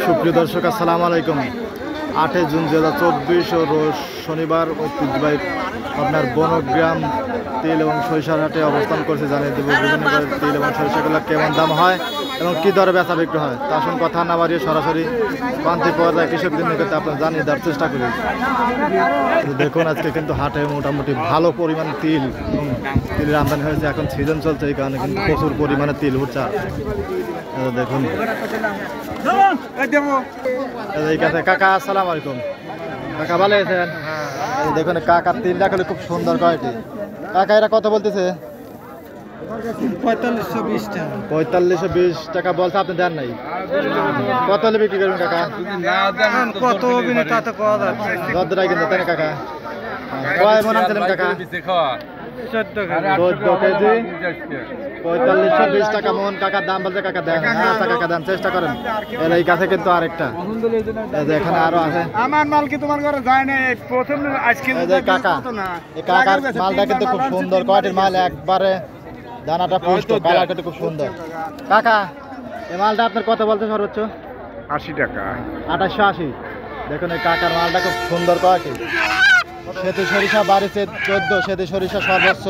সুপ্রিয় দর্শক, আসসালামু আলাইকুম। 8 জুন 2024 ও রোজ শনিবার ঐতিহ্যবাহী আপনার বনগ্রাম তেল এবং সরিষার হাটে অবস্থান করছে। জানিয়ে দেবো বিভিন্ন তেল এবং সরিষাগুলো কেমন দাম হয় এবং কী দরে বেচা বিক্রি হয়। তা আসুন কথা না বাড়িয়ে সরাসরি প্রান্তিক পর্যায়ে কৃষকদের নিকটে আপনার জানিয়ে দেওয়ার চেষ্টা করি। দেখুন আজকে কিন্তু হাটে মোটামুটি ভালো পরিমাণ তিল এবং তিলের আমদানি হয়েছে। এখন সিজন চলছে, এই কারণে কিন্তু প্রচুর পরিমাণে তিল উঠছে। দেখুন এই কাছে কাকা, আসসালামু আলাইকুম। কাকা ভালো আছেন? দেখুন কাকার তিলটা খেলে খুব সুন্দর কোয়ালিটি। কাকা এরা কত বলতেছে? 4520 টাকা বলছে, আপনি দেন নাই। কত হলে বিক্রি করবেন কাকা? কত দরদারাই কিন্তু তাই না কাকা? কয় মন আনছিলেন কাকা? 14 কেজি 4520 টাকা মন। কাকার দাম বলছে, কাকা দেন। আচ্ছা কাকা দেন, চেষ্টা করেন। এর এই কাছে কিন্তু আরেকটা, এখানে আরো আছে। আমার মাল কি তোমার ঘরে যায় না? প্রথম আজকে কাকা, এই কাকার মালটা কিন্তু খুব সুন্দর কোয়ালিটির মাল, একবারে দানাটা পুষ্ট, কালার কিন্তু খুব সুন্দর। কাকা এই মালটা আপনার কত বলতে সর্বোচ্চ? 80 টাকা। 2880। দেখুন এই কাকার মালটা খুব সুন্দর কোয়ালিটি। সেতু সরিষা বাড়িতে 14, সেতু সরিষা সর্বোচ্চ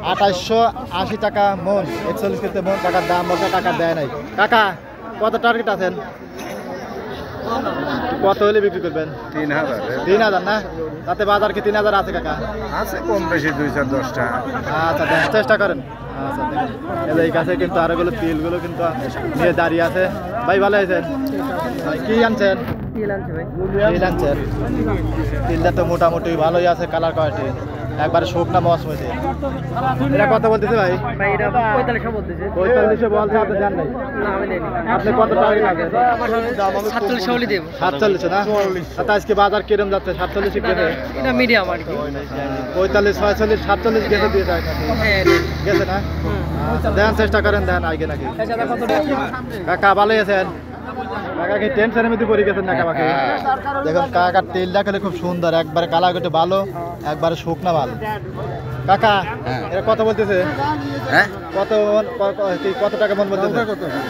2880 টাকা মন, 41 কেজি মন। কাকার দাম বলতে, টাকা দেয় নাই। কাকা কত টার্গেট আছেন? কত হলে বিক্রি করবেন? 3000 না? তাতে বাজার কি 3000 আছে কাকা? আছে কম বেশি 2-10 টাকা। আচ্ছা দেন, চেষ্টা করেন। আচ্ছা দেখেন এই কাছে কিন্তু আরোগুলো তিলগুলো কিন্তু নিয়ে দাঁড়িয়ে আছে। ভাই ভালো আছেন? কি আনছেন? তিল আনছেন। তিলটা তো মোটামুটি ভালোই আছে, কালার কোয়ালিটি একবারে শুকনা মৌসুমিতে। এটা কত বলতেছে ভাই? 4500 বলতেছে। 4500 বলছে, আপনি জান নাই? আপনি কত টার্গেট আছে? 47 হলে দেব। 47 না? আচ্ছা আজকে বাজার কিরম যাচ্ছে? 47 গেছে, এটা মিডিয়াম আর কি। 45 46 47 গেছে দিয়ে যায় গেছে না? আচ্ছা দেন, চেষ্টা করেন, দেন আগে নাকি। কাকা ভালো আছেন? কাকা কি টেনশনের মধ্যে পড়ে গেছেন নাকি আমাকে? দেখুন কাকার তেলটা খেলে খুব সুন্দর, একবারে কালার কেটে ভালো, একবারে শুকনা মাল। কাকা এটা কত বলতেছে? হ্যাঁ, কত টাকা মন বলতেছে?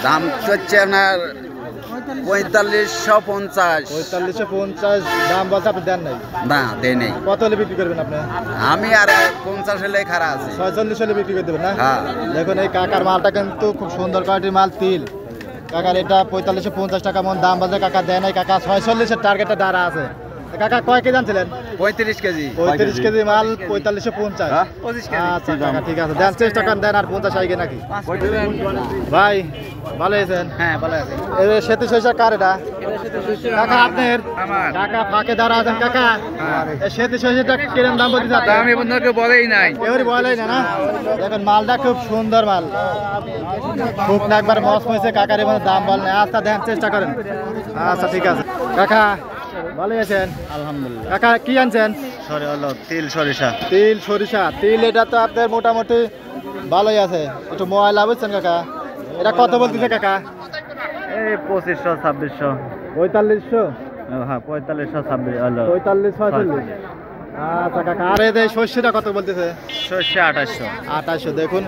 দাম চলছে আপনার 4550। 4550 দাম বলছে, আপনি দেন নাই? না দেয় নেই। কত হলে বিক্রি করবেন আপনি? আমি আর 50 হলে খারাপ আছে। 46 হলে বিক্রি করে দেবেন না? হ্যাঁ। দেখুন এই কাকার মালটা কিন্তু খুব সুন্দর কোয়ালিটির মাল তিল। কাকার এটা 4550 টাকা মন দাম বলছে, কাকা দেয় নাই। কাকা 46-এর টার্গেটটা দাঁড়া আছে। কাকা কয় কেজি আনছিলেন? 35 কেজি। 35 কেজি মাল 4550। আচ্ছা কাকা ঠিক আছে, দেন, চেষ্টা করেন, দেন। আর 50 আইগে নাকি ভাই? ভালো আছেন? হ্যাঁ ভালো আছে। সেতু সরিষা কার এটা? কাকা আপনার? কাকা ফাঁকে দাঁড়া আছেন। কাকা এই সেতু সরিষাটা কিরম দাম বলতে চাচ্ছেন? আমি বন্ধুকে বলেই নাই। কেউই বলেই না, না? দেখেন মালটা খুব সুন্দর মাল, খুব না একবার মস হয়েছে। কাকার এবার দাম বল না। আচ্ছা দেন, চেষ্টা করেন। আচ্ছা ঠিক আছে। কাকা ভালো আছেন? আলহামদুলিল্লাহ। কাকা কি আনছেন? তিল সরিষা। তিল সরিষা। তিল এটা তো আপনার মোটামুটি ভালোই আছে, একটু ময়লা বুঝছেন কাকা। এটা কত বলতেছে কাকা? এই 2500 2600। 4500? হ্যাঁ 4500 26 45 46। আচ্ছা কাকা আর এই সর্ষেটা কত বলতেছে? সর্ষে 2800। 2800। দেখুন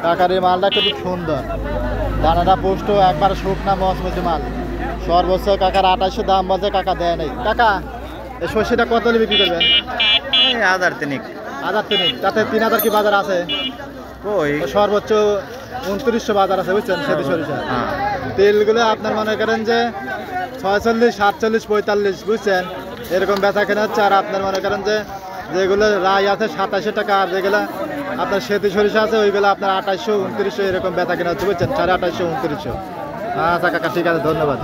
কাকার এই মালটা খুব সুন্দর, দানাটা পুষ্ট, একবার শুকনা মৌসুমি মাল। সর্বোচ্চ কাকার 2800 দাম বলছে, কাকা দেয় নাই। কাকা এই সর্ষেটা কত হলে বিক্রি করবেন? 1000 তিনিক। 1000 তিনিক, তাতে 3000 কি বাজার আছে? কই সর্বোচ্চ 2900 বাজার আছে বুঝছেন সেতু সরিষা। তেলগুলো আপনার মনে করেন যে 46 47 45 বুঝছেন এরকম বেচা কেনা হচ্ছে। আর আপনার মনে করেন যে যেগুলো রায় আছে 2700 টাকা, আর যেগুলো আপনার সেতু সরিষা আছে ওইগুলো আপনার 2800 2900 এরকম বেচা কেনা হচ্ছে বুঝছেন, 2850 2900। আচ্ছা কাকা ঠিক আছে, ধন্যবাদ।